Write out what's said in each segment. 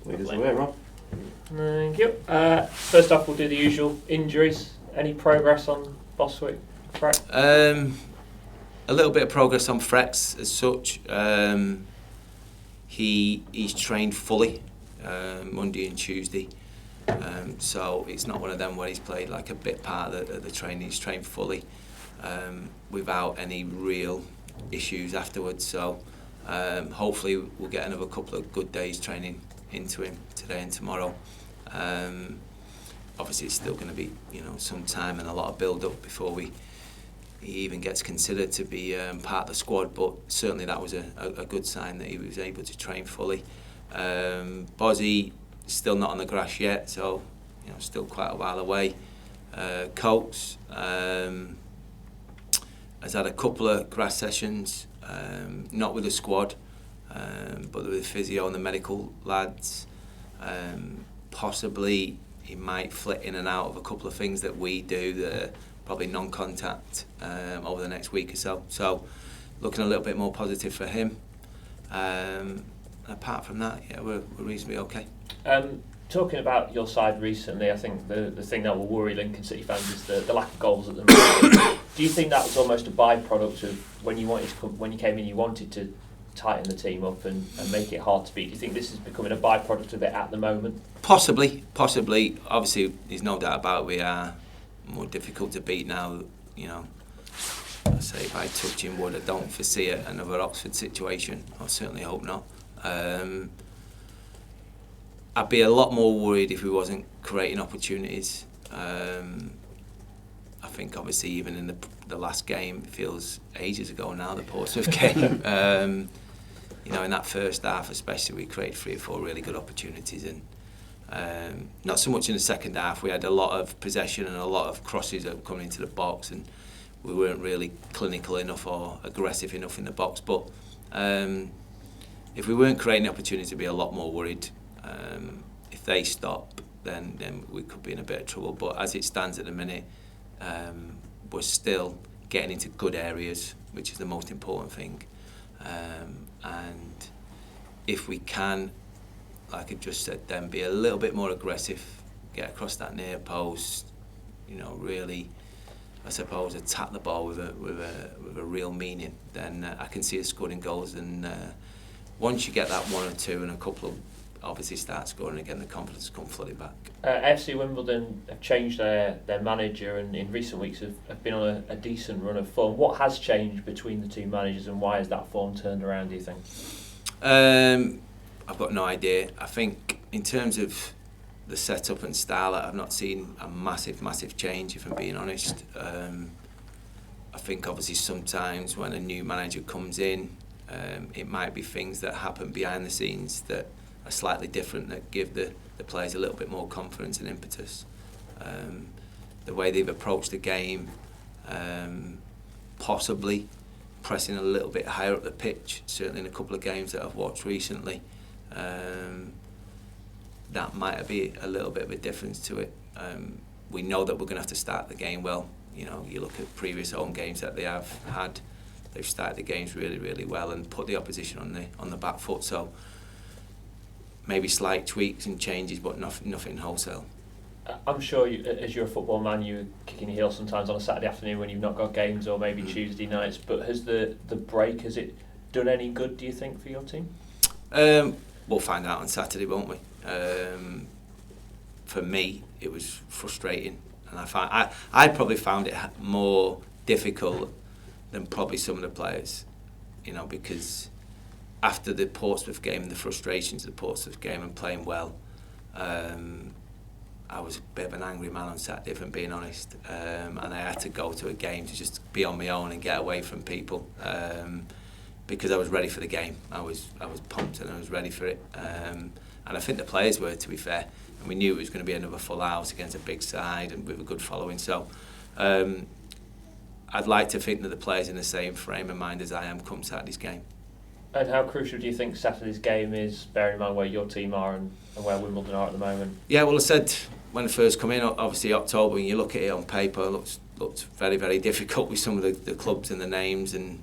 Lead us away, Rob. Thank you. First off, we'll do the usual injuries. Any progress on Boswick? Fret? A little bit of progress on Fretz as such. He's trained fully Monday and Tuesday, so it's not one of them where he's played like a bit part of the training. He's trained fully without any real issues afterwards. So hopefully we'll get another couple of good days training into him today and tomorrow. Obviously, it's still going to be some time and a lot of build up before he even gets considered to be part of the squad, but certainly that was a good sign that he was able to train fully. Bozzy still not on the grass yet, so still quite a while away. Coates has had a couple of grass sessions, not with the squad, but with the physio and the medical lads. Possibly he might flit in and out of a couple of things that we do that are probably non-contact over the next week or so. So looking a little bit more positive for him. Apart from that, yeah, we're reasonably okay. Talking about your side recently, I think the thing that will worry Lincoln City fans is the lack of goals at the moment. Do you think that was almost a byproduct of when you came in, you wanted to tighten the team up and make it hard to beat? Do you think this is becoming a byproduct of it at the moment? Possibly. Obviously, there's no doubt about it. We are more difficult to beat now. I say if I touching wood, I don't foresee another Oxford situation. I certainly hope not. I'd be a lot more worried if we wasn't creating opportunities. I think obviously even in the last game, it feels ages ago now, the Portsmouth game. In that first half especially, we created 3 or 4 really good opportunities, and not so much in the second half. We had a lot of possession and a lot of crosses that were coming into the box, and we weren't really clinical enough or aggressive enough in the box. But if we weren't creating opportunities, I'd be a lot more worried. If they stop, then we could be in a bit of trouble. But as it stands at the minute, we're still getting into good areas, which is the most important thing. And if we can, like I just said, then be a little bit more aggressive, get across that near post, really, I suppose, attack the ball with a real meaning, then I can see us scoring goals. And once you get that 1 or 2 and a couple of obviously start scoring again, the confidence will come flooding back. AFC Wimbledon have changed their manager, and in recent weeks have been on a decent run of form. What has changed between the 2 managers, and why has that form turned around, do you think? I've got no idea. I think in terms of the setup and style, I've not seen a massive change, if I'm being honest. I think obviously sometimes when a new manager comes in, it might be things that happen behind the scenes that are slightly different, that give the players a little bit more confidence and impetus. The way they've approached the game, possibly pressing a little bit higher up the pitch, certainly in a couple of games that I've watched recently, that might be a little bit of a difference to it. We know that we're going to have to start the game well. You look at previous home games that they have had, they've started the games really well and put the opposition on the back foot. So maybe slight tweaks and changes, but nothing wholesale. I'm sure as you're a football man, you're kicking your heels sometimes on a Saturday afternoon when you've not got games, or maybe Tuesday nights. But has the break, has it done any good, do you think, for your team? We'll find out on Saturday, won't we? For me, it was frustrating, and I probably found it more difficult than probably some of the players, because after the Portsmouth game and the frustrations of the Portsmouth game and playing well, I was a bit of an angry man on Saturday, if I'm being honest, and I had to go to a game to just be on my own and get away from people, because I was ready for the game. I was pumped and I was ready for it, and I think the players were, to be fair, and we knew it was going to be another full house against a big side and with a good following. So I'd like to think that the players are in the same frame of mind as I am come Saturday's game. And how crucial do you think Saturday's game is, bearing in mind where your team are and where Wimbledon are at the moment? Yeah, well, I said when I first come in, obviously October, when you look at it on paper, it looked very difficult with some of the clubs and the names, and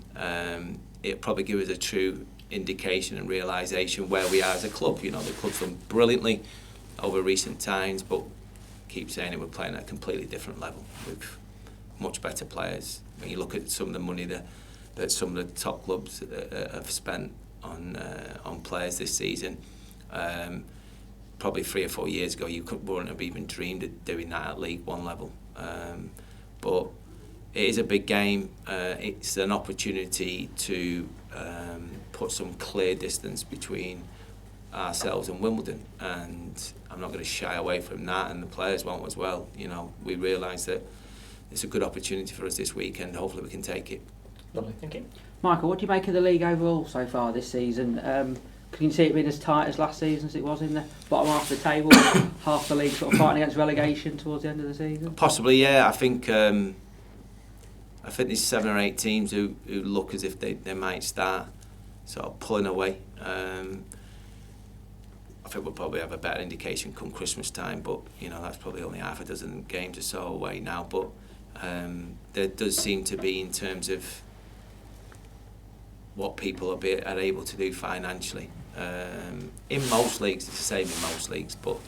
it'll probably give us a true indication and realisation where we are as a club. You know, the club's done brilliantly over recent times, but keep saying it, we're playing at a completely different level with much better players. When you look at some of the money that some of the top clubs have spent on players this season, probably 3 or 4 years ago you wouldn't have even dreamed of doing that at League One level. But it is a big game. It's an opportunity to put some clear distance between ourselves and Wimbledon, and I'm not going to shy away from that, and the players won't as well. You know, we realise that it's a good opportunity for us this weekend. Hopefully we can take it. Lovely, thank you. Michael, what do you make of the league overall so far this season? Can you see it being as tight as last season as it was in the bottom half of the table? Half the league sort of fighting against relegation towards the end of the season? Possibly, yeah. I think there's 7 or 8 teams who look as if they might start sort of pulling away. I think we'll probably have a better indication come Christmas time, but you know, that's probably only half a dozen games or so away now. But there does seem to be, in terms of what people are able to do financially. In most leagues, it's the same in most leagues, but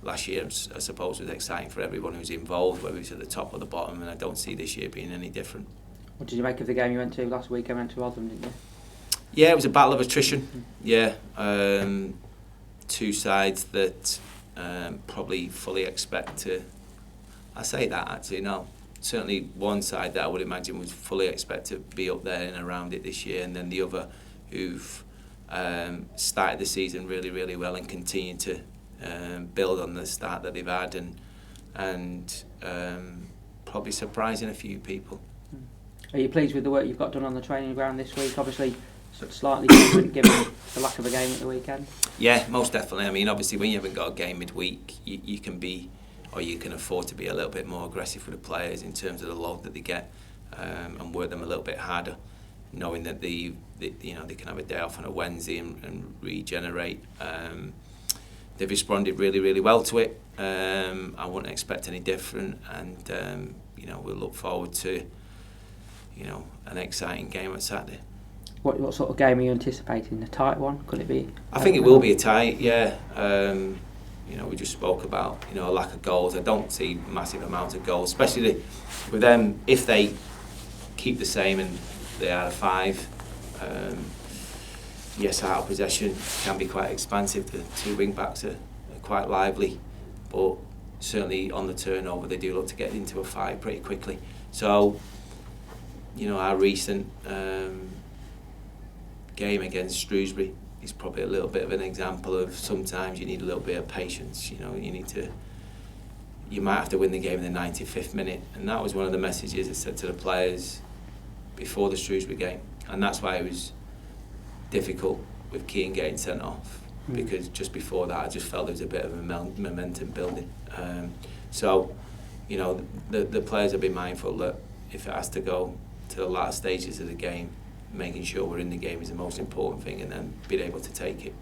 last year, I suppose, was exciting for everyone who's involved, whether it's at the top or the bottom, and I don't see this year being any different. What did you make of the game you went to last week? I went to Oldham, didn't you? Yeah, it was a battle of attrition. Yeah, 2 sides that probably fully expect to. I say that actually, no. Certainly one side that I would imagine was fully expect to be up there and around it this year, and then the other who've started the season really, really well and continue to build on the start that they've had, and probably surprising a few people. Are you pleased with the work you've got done on the training ground this week? Obviously, slightly different given the lack of a game at the weekend. Yeah, most definitely. I mean, obviously, when you haven't got a game midweek, you can be, or you can afford to be a little bit more aggressive with the players in terms of the load that they get, and work them a little bit harder, knowing that they can have a day off on a Wednesday and regenerate. They've responded really, really well to it. I wouldn't expect any different, and we'll look forward to an exciting game on Saturday. What sort of game are you anticipating? A tight one? Could it be? I think it will be a tight, yeah. We just spoke about a lack of goals. I don't see massive amounts of goals, especially with them if they keep the same and they are a 5. Yes, out of possession can be quite expansive. The 2 wing backs are quite lively, but certainly on the turnover they do look to get into a 5 pretty quickly. So, our recent game against Shrewsbury is probably a little bit of an example of sometimes you need a little bit of patience. You might have to win the game in the 95th minute, and that was one of the messages I said to the players before the Shrewsbury game, and that's why it was difficult with Keane getting sent off, because just before that I just felt there was a bit of a momentum building. The players have been mindful that if it has to go to the last stages of the game, making sure we're in the game is the most important thing, and then being able to take it.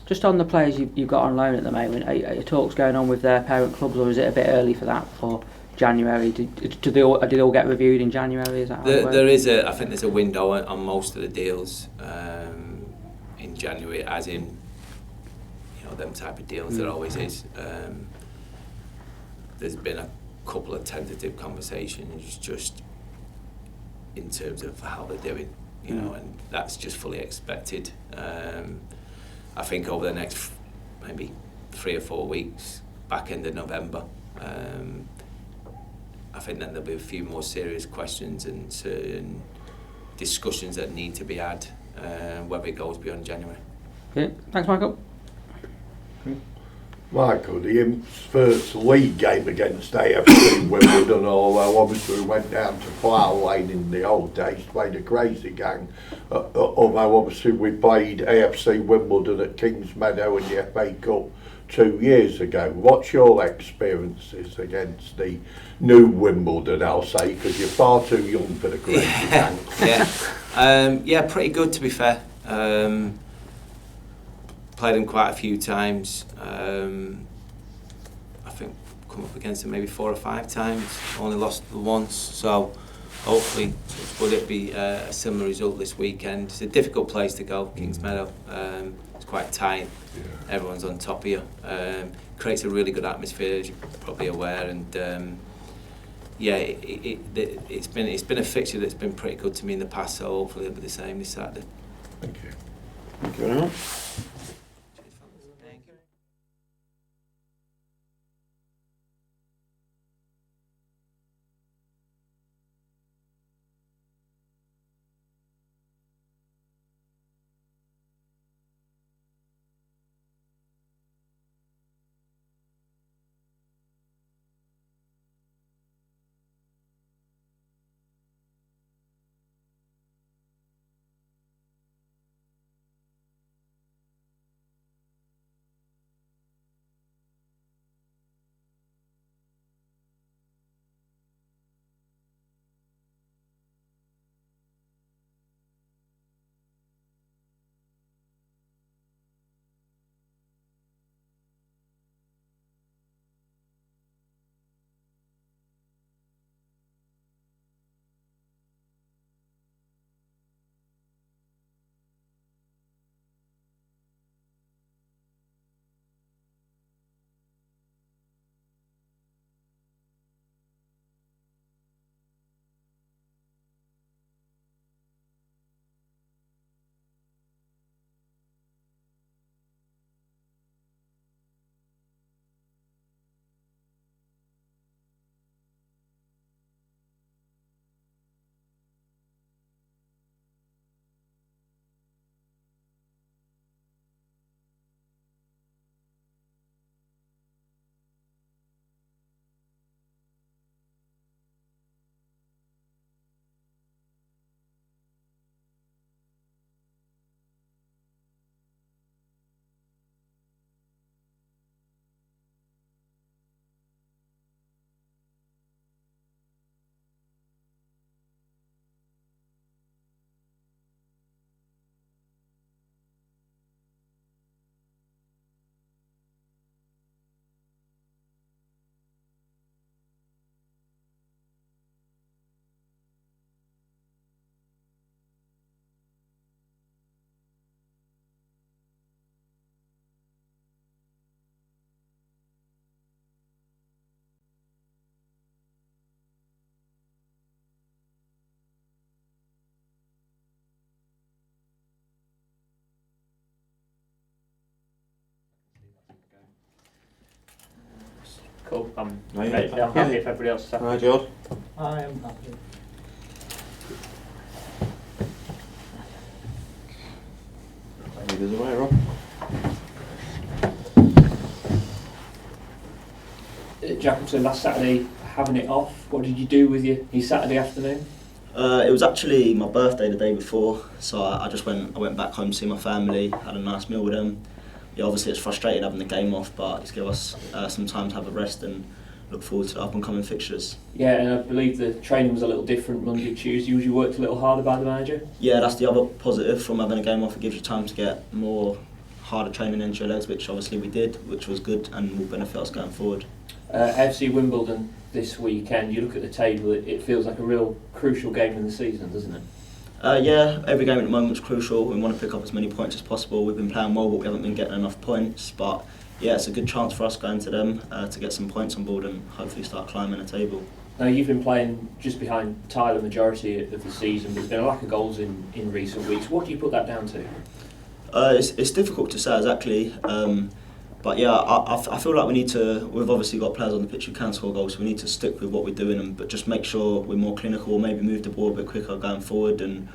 Just on the players you've got on loan at the moment, are talks going on with their parent clubs, or is it a bit early for that, for January? Did they all get reviewed in January? Is that how it works? I think there's a window on most of the deals in January, as in them type of deals. There always is. There's been a couple of tentative conversations just in terms of how they're doing, and that's just fully expected. I think over the next maybe 3 or 4 weeks, back end of November, I think then there'll be a few more serious questions and certain discussions that need to be had, whether it goes beyond January. Okay. Thanks, Michael. Michael, the Imps' first league game against AFC Wimbledon, although obviously we went down to Flower Lane in the old days, played a crazy game. Although obviously we played AFC Wimbledon at Kings Meadow in the FA Cup 2 years ago. What's your experiences against the new Wimbledon, I'll say, because you're far too young for the crazy game. Yeah, pretty good to be fair. Played them quite a few times. I think come up against them maybe 4 or 5 times. Only lost once. So hopefully, would it be a similar result this weekend? It's a difficult place to go, Kings Meadow. It's quite tight. Yeah. Everyone's on top of you. Creates a really good atmosphere, as you're probably aware, and it's been a fixture that's been pretty good to me in the past. So hopefully it'll be the same this Saturday. Thank you. Thank you very much. Cool. I'm Right. ready. I'm happy if everybody else is happy. Right, George. I am happy. Leaders away, Rob. Jacobson, last Saturday, having it off, what did you do with your Saturday afternoon? It was actually my birthday the day before, so I went back home to see my family, had a nice meal with them. Yeah, obviously it's frustrating having the game off, but it's give us some time to have a rest and look forward to the up and coming fixtures. Yeah, and I believe the training was a little different Monday, Tuesday. You worked a little harder by the manager? Yeah, that's the other positive from having a game off. It gives you time to get more harder training into your legs, which obviously we did, which was good and will benefit us going forward. AFC Wimbledon this weekend, you look at the table, it feels like a real crucial game in the season, doesn't it? Yeah, every game at the moment is crucial. We want to pick up as many points as possible. We've been playing well, but we haven't been getting enough points. But yeah, it's a good chance for us going to them to get some points on board and hopefully start climbing the table. Now, you've been playing just behind Tyler majority of the season, but there's been a lack of goals in recent weeks. What do you put that down to? It's difficult to say exactly. But yeah, I feel like we've obviously got players on the pitch who can score goals, so we need to stick with what we're doing, but just make sure we're more clinical, maybe move the ball a bit quicker going forward and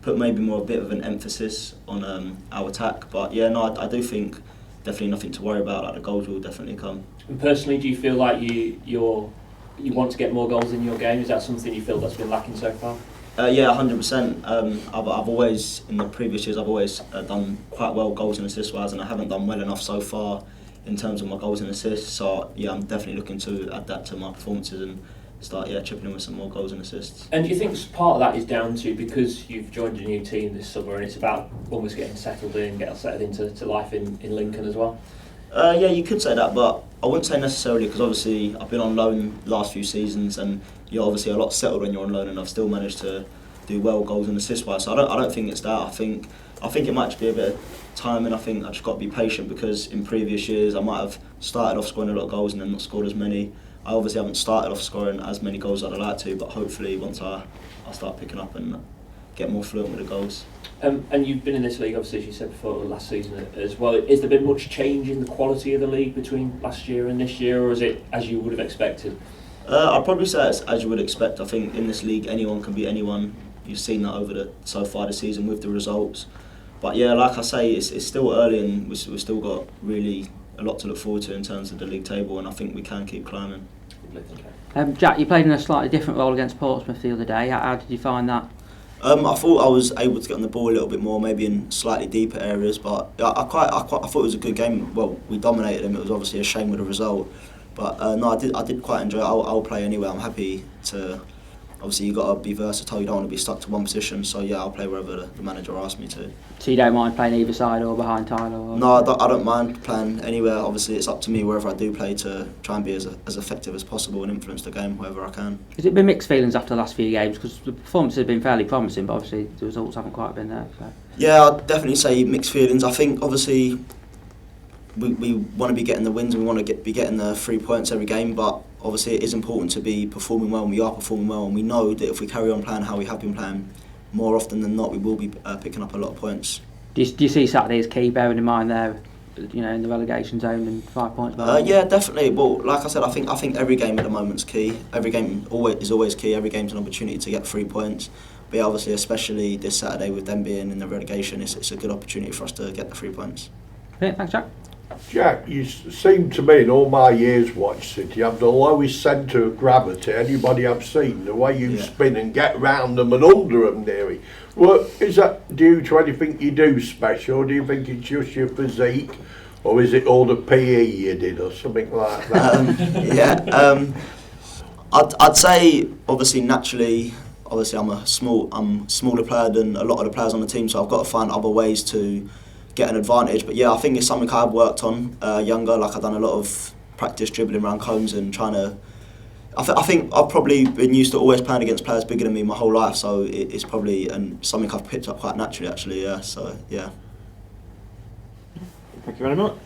put maybe a bit of an emphasis on our attack. But yeah, no, I do think definitely nothing to worry about, like the goals will definitely come. And personally, do you feel like you want to get more goals in your game? Is that something you feel that's been lacking so far? Yeah, 100%. I've always, in the previous years, I've always done quite well goals and assists wise, and I haven't done well enough so far in terms of my goals and assists. So yeah, I'm definitely looking to add that to my performances and start chipping in with some more goals and assists. And do you think part of that is down to because you've joined a new team this summer and it's about almost getting settled into life in Lincoln as well? Yeah, you could say that, but I wouldn't say necessarily, because obviously I've been on loan the last few seasons and you're obviously a lot settled when you're on loan, and I've still managed to do well goals and assist wise. So I don't think it's that. I think it might just be a bit of timing. I think I just got to be patient, because in previous years I might have started off scoring a lot of goals and then not scored as many. I obviously haven't started off scoring as many goals as I'd like to, but hopefully once I start picking up and get more fluent with the goals. And you've been in this league, obviously, as you said before, last season as well. Has there been much change in the quality of the league between last year and this year, or is it as you would have expected? I'd probably say it's as you would expect. I think in this league anyone can beat anyone. You've seen that so far this season with the results. But yeah, like I say, it's still early, and we've still got really a lot to look forward to in terms of the league table, and I think we can keep climbing. Jack, you played in a slightly different role against Portsmouth the other day. How did you find that? I thought I was able to get on the ball a little bit more, maybe in slightly deeper areas, but I thought it was a good game. Well, we dominated them. It was obviously a shame with the result, but no, I did quite enjoy it. I'll play anyway. I'm happy to. Obviously, you've got to be versatile. You don't want to be stuck to one position. So yeah, I'll play wherever the manager asks me to. So you don't mind playing either side or behind Tyler? Or no, I don't mind playing anywhere. Obviously, it's up to me wherever I do play to try and be as effective as possible and influence the game wherever I can. Has it been mixed feelings after the last few games? Because the performances have been fairly promising, but obviously the results haven't quite been there. So. Yeah, I'd definitely say mixed feelings. I think obviously we want to be getting the wins and we want to be getting the 3 points every game, but obviously it is important to be performing well, and we are performing well, and we know that if we carry on playing how we have been playing, more often than not we will be picking up a lot of points. Do you see Saturday as key, bearing in mind they're in the relegation zone and 5 points behind? Yeah, definitely. Well, like I said, I think every game at the moment's key. Every game is always key. Every game's an opportunity to get 3 points. But yeah, obviously, especially this Saturday with them being in the relegation, it's a good opportunity for us to get the 3 points. Yeah, thanks, Jack. Jack, you seem to me in all my years watch City have the lowest centre of gravity anybody I've seen. The way you spin and get round them and under them nearly. Well, is that due to anything you do special? Or do you think it's just your physique, or is it all the PE you did or something like that? I'd say obviously naturally. Obviously, I'm smaller player than a lot of the players on the team, so I've got to find other ways to get an advantage. But yeah, I think it's something I've worked on younger. Like I've done a lot of practice dribbling around cones and trying to. I think I've probably been used to always playing against players bigger than me my whole life, so it's probably something I've picked up quite naturally actually. Yeah. So yeah. Thank you very much.